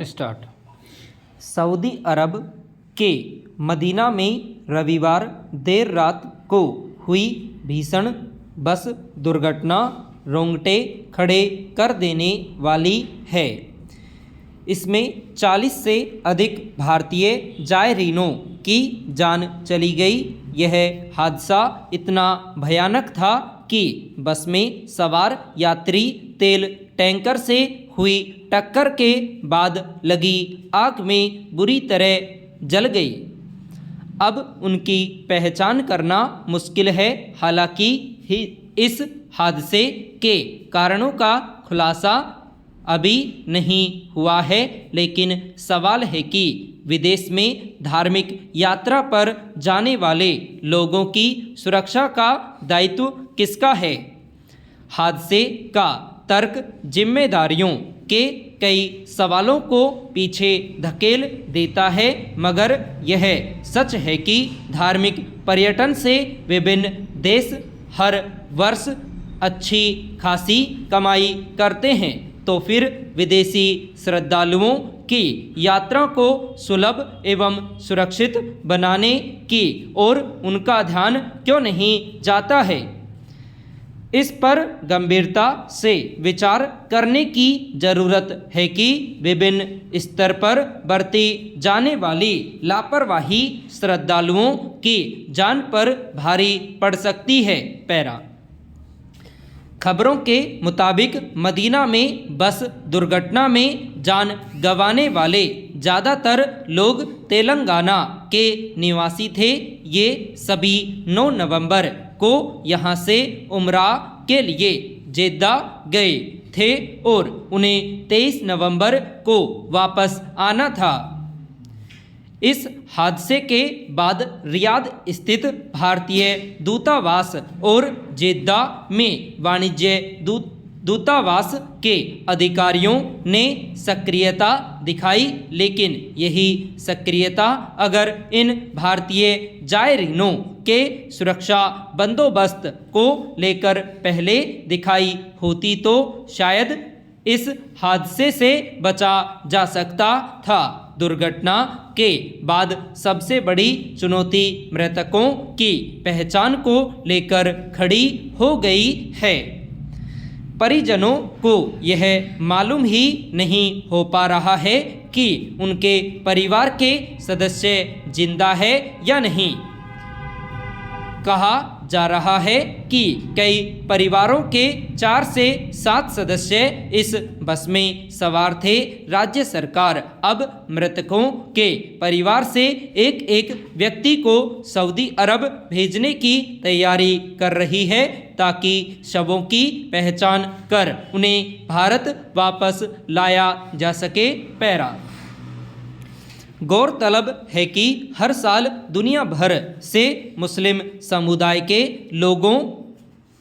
Start. Saudi अरब के Medina में रविवार देर रात को हुई भीषण बस दुर्घटना रोंगटे खड़े कर देने वाली है। इसमें 40 से अधिक भारतीय जायरीनों की जान चली गई। यह हादसा इतना भयानक था कि बस में सवार यात्री तेल टैंकर से हुई टक्कर के बाद लगी आग में बुरी तरह जल गई। अब उनकी पहचान करना मुश्किल है। हालांकि इस हादसे के कारणों का खुलासा अभी नहीं हुआ है, लेकिन सवाल है कि विदेश में धार्मिक यात्रा पर जाने वाले लोगों की सुरक्षा का दायित्व किसका है। हादसे का तर्क जिम्मेदारियों के कई सवालों को पीछे धकेल देता है, मगर यह सच है कि धार्मिक पर्यटन से विभिन्न देश हर वर्ष अच्छी खासी कमाई करते हैं, तो फिर विदेशी श्रद्धालुओं की यात्रा को सुलभ एवं सुरक्षित बनाने की ओर उनका ध्यान क्यों नहीं जाता है। इस पर गंभीरता से विचार करने की ज़रूरत है कि विभिन्न स्तर पर बरती जाने वाली लापरवाही श्रद्धालुओं की जान पर भारी पड़ सकती है। पैरा खबरों के मुताबिक मदीना में बस दुर्घटना में जान गंवाने वाले ज़्यादातर लोग तेलंगाना के निवासी थे। ये सभी 9 नवंबर को यहाँ से उम्रा के लिए जेद्दा गए थे और उन्हें 23 नवंबर को वापस आना था। इस हादसे के बाद रियाद स्थित भारतीय दूतावास और जेद्दा में वाणिज्य दूतावास के अधिकारियों ने सक्रियता दिखाई, लेकिन यही सक्रियता अगर इन भारतीय जायरीनों के सुरक्षा बंदोबस्त को लेकर पहले दिखाई होती तो शायद इस हादसे से बचा जा सकता था। दुर्घटना के बाद सबसे बड़ी चुनौती मृतकों की पहचान को लेकर खड़ी हो गई है। परिजनों को यह मालूम ही नहीं हो पा रहा है कि उनके परिवार के सदस्य जिंदा है या नहीं। कहा जा रहा है कि कई परिवारों के 4 से 7 सदस्य इस बस में सवार थे। राज्य सरकार अब मृतकों के परिवार से एक व्यक्ति को सऊदी अरब भेजने की तैयारी कर रही है, ताकि शवों की पहचान कर उन्हें भारत वापस लाया जा सके। पैरा गौरतलब है कि हर साल दुनिया भर से मुस्लिम समुदाय के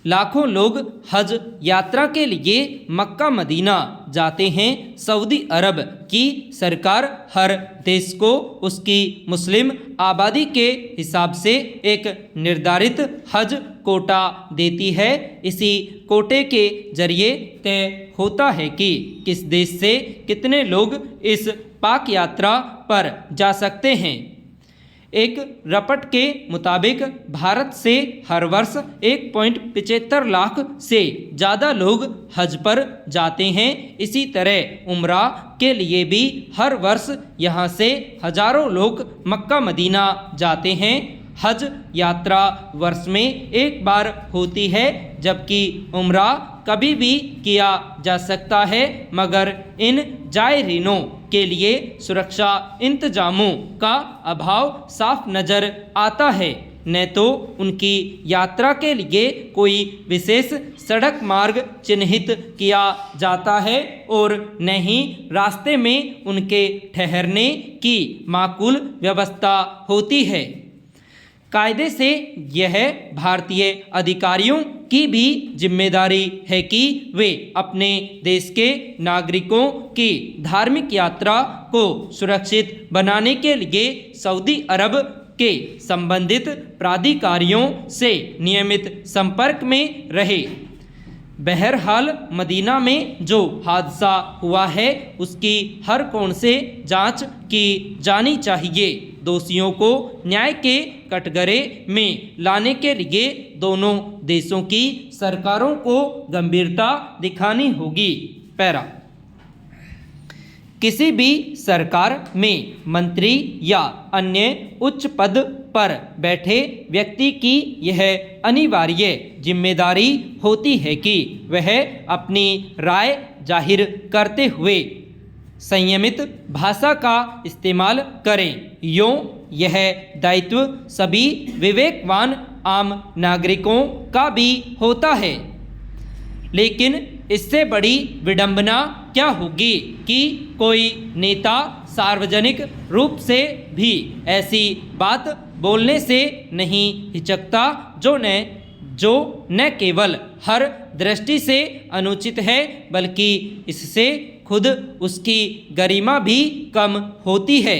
लाखों लोग हज यात्रा के लिए मक्का मदीना जाते हैं। सऊदी अरब की सरकार हर देश को उसकी मुस्लिम आबादी के हिसाब से एक निर्धारित हज कोटा देती है। इसी कोटे के जरिए तय होता है कि किस देश से कितने लोग इस पाक यात्रा पर जा सकते हैं। एक रपट के मुताबिक भारत से हर वर्ष 1.75 लाख से ज़्यादा लोग हज पर जाते हैं। इसी तरह उम्रा के लिए भी हर वर्ष यहाँ से हजारों लोग मक्का मदीना जाते हैं। हज यात्रा वर्ष में एक बार होती है, जबकि उम्रा कभी भी किया जा सकता है, मगर इन जायरीनों के लिए सुरक्षा इंतजामों का अभाव साफ नज़र आता है। न तो उनकी यात्रा के लिए कोई विशेष सड़क मार्ग चिन्हित किया जाता है और न ही रास्ते में उनके ठहरने की माकूल व्यवस्था होती है। कायदे से यह भारतीय अधिकारियों की भी जिम्मेदारी है कि वे अपने देश के नागरिकों की धार्मिक यात्रा को सुरक्षित बनाने के लिए सऊदी अरब के संबंधित प्राधिकारियों से नियमित संपर्क में रहे। बहरहाल मदीना में जो हादसा हुआ है उसकी हर कोण से जांच की जानी चाहिए। दोषियों को न्याय के कटघरे में लाने के लिए दोनों देशों की सरकारों को गंभीरता दिखानी होगी। पैरा। किसी भी सरकार में मंत्री या अन्य उच्च पद पर बैठे व्यक्ति की यह अनिवार्य जिम्मेदारी होती है कि वह अपनी राय जाहिर करते हुए संयमित भाषा का इस्तेमाल करें। यूँ यह दायित्व सभी विवेकवान आम नागरिकों का भी होता है। लेकिन इससे बड़ी विडंबना क्या होगी कि कोई नेता सार्वजनिक रूप से भी ऐसी बात बोलने से नहीं हिचकता जो न केवल हर दृष्टि से अनुचित है बल्कि इससे खुद उसकी गरिमा भी कम होती है।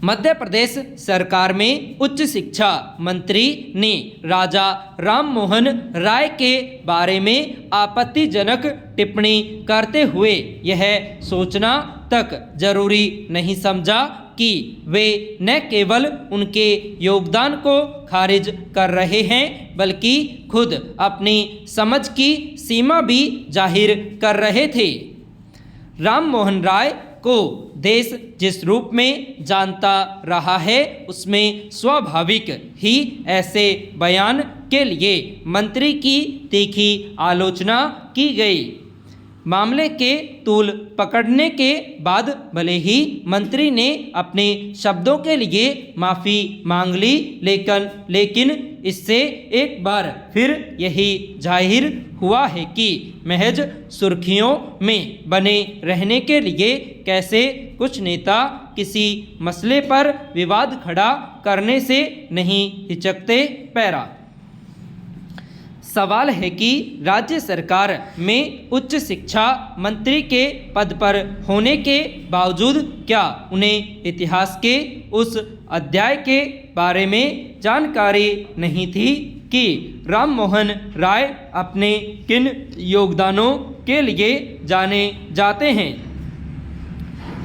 मध्य प्रदेश सरकार में उच्च शिक्षा मंत्री ने राजा राममोहन राय के बारे में आपत्तिजनक टिप्पणी करते हुए यह सोचना तक जरूरी नहीं समझा कि वे न केवल उनके योगदान को खारिज कर रहे हैं बल्कि खुद अपनी समझ की सीमा भी जाहिर कर रहे थे। राममोहन राय को देश जिस रूप में जानता रहा है उसमें स्वाभाविक ही ऐसे बयान के लिए मंत्री की तीखी आलोचना की गई। मामले के तूल पकड़ने के बाद भले ही मंत्री ने अपने शब्दों के लिए माफ़ी मांग ली लेकिन इससे एक बार फिर यही जाहिर हुआ है कि महज सुर्खियों में बने रहने के लिए कैसे कुछ नेता किसी मसले पर विवाद खड़ा करने से नहीं हिचकते। पैरा। सवाल है कि राज्य सरकार में उच्च शिक्षा मंत्री के पद पर होने के बावजूद क्या उन्हें इतिहास के उस अध्याय के बारे में जानकारी नहीं थी कि राममोहन राय अपने किन योगदानों के लिए जाने जाते हैं।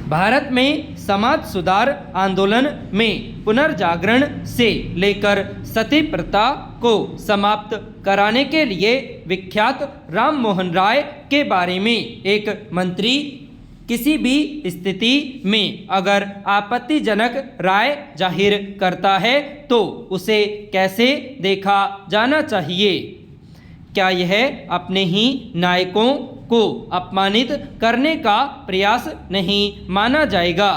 भारत में समाज सुधार आंदोलन में पुनर्जागरण से लेकर सती प्रथा को समाप्त कराने के लिए विख्यात राममोहन राय के बारे में एक मंत्री किसी भी स्थिति में अगर आपत्तिजनक राय जाहिर करता है तो उसे कैसे देखा जाना चाहिए? क्या यह अपने ही नायकों को अपमानित करने का प्रयास नहीं माना जाएगा?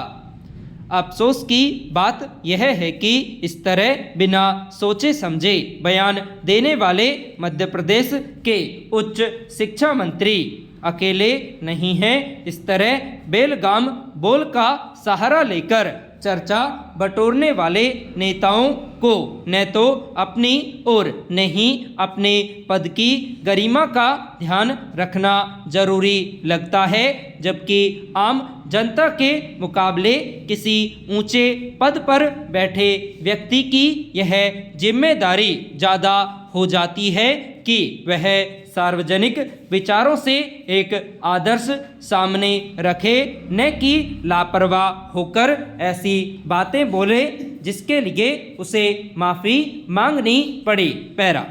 अफसोस की बात यह है कि इस तरह बिना सोचे समझे बयान देने वाले मध्य प्रदेश के उच्च शिक्षा मंत्री अकेले नहीं हैं। इस तरह बेलगाम बोल का सहारा लेकर चर्चा बटोरने वाले नेताओं को न तो अपनी और न ही अपने पद की गरिमा का ध्यान रखना जरूरी लगता है, जबकि आम जनता के मुकाबले किसी ऊंचे पद पर बैठे व्यक्ति की यह जिम्मेदारी ज़्यादा हो जाती है कि वह सार्वजनिक विचारों से एक आदर्श सामने रखे, न कि लापरवाह होकर ऐसी बातें बोले जिसके लिए उसे माफ़ी मांगनी पड़ी। पैरा।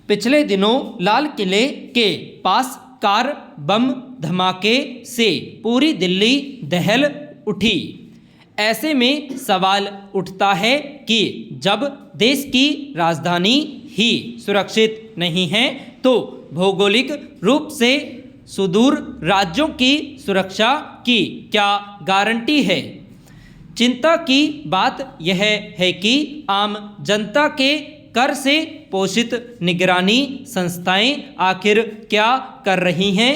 पिछले दिनों लाल किले के पास कार बम धमाके से पूरी दिल्ली दहल उठी। ऐसे में सवाल उठता है कि जब देश की राजधानी ही सुरक्षित नहीं है तो भौगोलिक रूप से सुदूर राज्यों की सुरक्षा की क्या गारंटी है? चिंता की बात यह है कि आम जनता के कर से पोषित निगरानी संस्थाएं आखिर क्या कर रही हैं?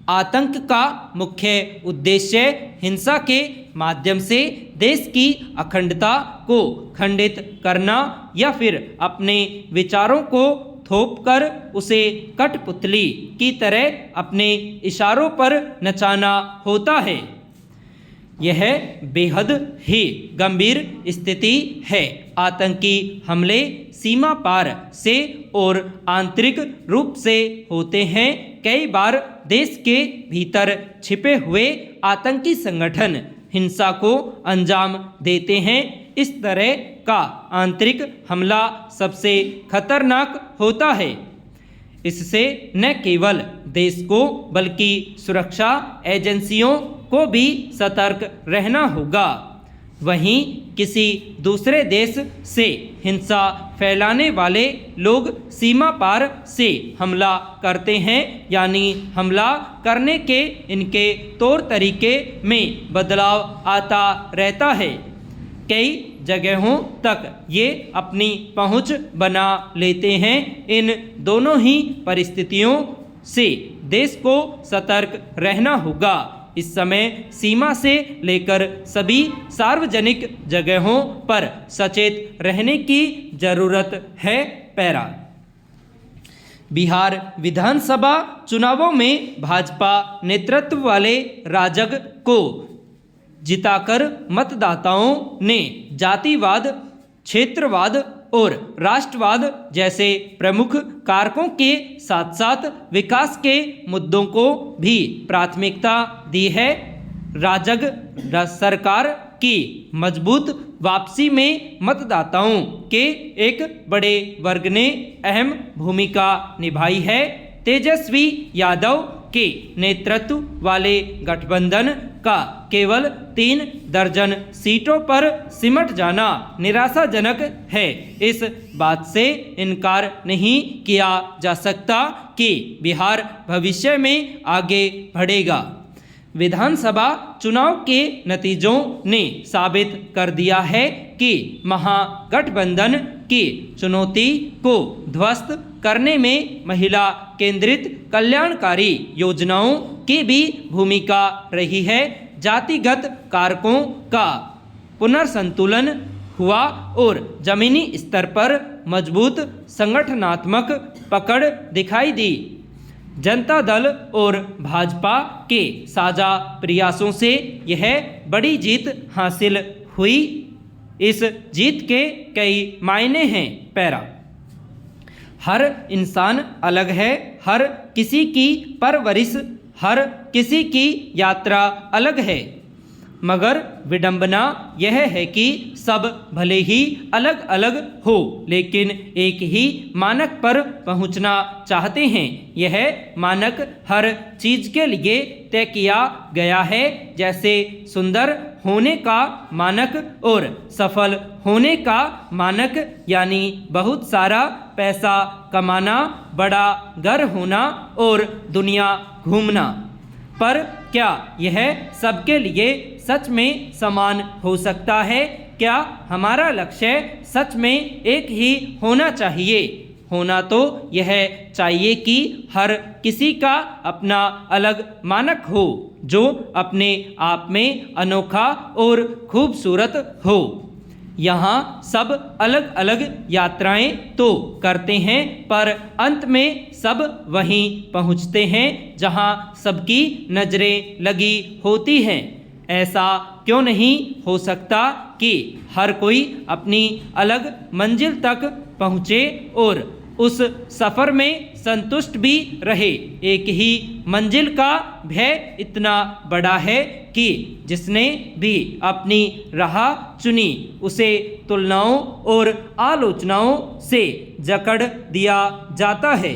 आतंक का मुख्य उद्देश्य हिंसा के माध्यम से देश की अखंडता को खंडित करना या फिर अपने विचारों को थोपकर उसे कठपुतली की तरह अपने इशारों पर नचाना होता है। यह बेहद ही गंभीर स्थिति है। आतंकी हमले सीमा पार से और आंतरिक रूप से होते हैं। कई बार देश के भीतर छिपे हुए आतंकी संगठन हिंसा को अंजाम देते हैं। इस तरह का आंतरिक हमला सबसे खतरनाक होता है। इससे न केवल देश को बल्कि सुरक्षा एजेंसियों को भी सतर्क रहना होगा। वहीं किसी दूसरे देश से हिंसा फैलाने वाले लोग सीमा पार से हमला करते हैं, यानी हमला करने के इनके तौर तरीके में बदलाव आता रहता है। कई जगहों तक ये अपनी पहुंच बना लेते हैं। इन दोनों ही परिस्थितियों से देश को सतर्क रहना होगा। इस समय सीमा से लेकर सभी सार्वजनिक जगहों पर सचेत रहने की जरूरत है। पैरा। बिहार विधानसभा चुनावों में भाजपा नेतृत्व वाले राजग को जिताकर मतदाताओं ने जातिवाद, क्षेत्रवाद और राष्ट्रवाद जैसे प्रमुख कारकों के साथ साथ विकास के मुद्दों को भी प्राथमिकता दी है। राजग सरकार की मजबूत वापसी में मतदाताओं के एक बड़े वर्ग ने अहम भूमिका निभाई है। तेजस्वी यादव के नेतृत्व वाले गठबंधन का केवल 3 दर्जन सीटों पर सिमट जाना निराशाजनक है। इस बात से इनकार नहीं किया जा सकता कि बिहार भविष्य में आगे बढ़ेगा। विधानसभा चुनाव के नतीजों ने साबित कर दिया है कि महागठबंधन की चुनौती को ध्वस्त करने में महिला केंद्रित कल्याणकारी योजनाओं की भी भूमिका रही है। जातिगत कारकों का पुनर्संतुलन हुआ और जमीनी स्तर पर मजबूत संगठनात्मक पकड़ दिखाई दी। जनता दल और भाजपा के साझा प्रयासों से यह बड़ी जीत हासिल हुई। इस जीत के कई मायने हैं। पैरा। हर इंसान अलग है, हर किसी की परवरिश, हर किसी की यात्रा अलग है, मगर विडंबना यह है कि सब भले ही अलग अलग हो लेकिन एक ही मानक पर पहुंचना चाहते हैं। यह मानक हर चीज़ के लिए तय किया गया है, जैसे सुंदर होने का मानक और सफल होने का मानक, यानी बहुत सारा पैसा कमाना, बड़ा घर होना और दुनिया घूमना। पर क्या यह सबके लिए सच में समान हो सकता है? क्या हमारा लक्ष्य सच में एक ही होना चाहिए? होना तो यह चाहिए कि हर किसी का अपना अलग मानक हो, जो अपने आप में अनोखा और खूबसूरत हो। यहाँ सब अलग अलग यात्राएं तो करते हैं, पर अंत में सब वहीं पहुँचते हैं जहाँ सबकी नज़रें लगी होती हैं। ऐसा क्यों नहीं हो सकता कि हर कोई अपनी अलग मंजिल तक पहुँचे और उस सफ़र में संतुष्ट भी रहे? एक ही मंजिल का भय इतना बड़ा है कि जिसने भी अपनी राह चुनी उसे तुलनाओं और आलोचनाओं से जकड़ दिया जाता है।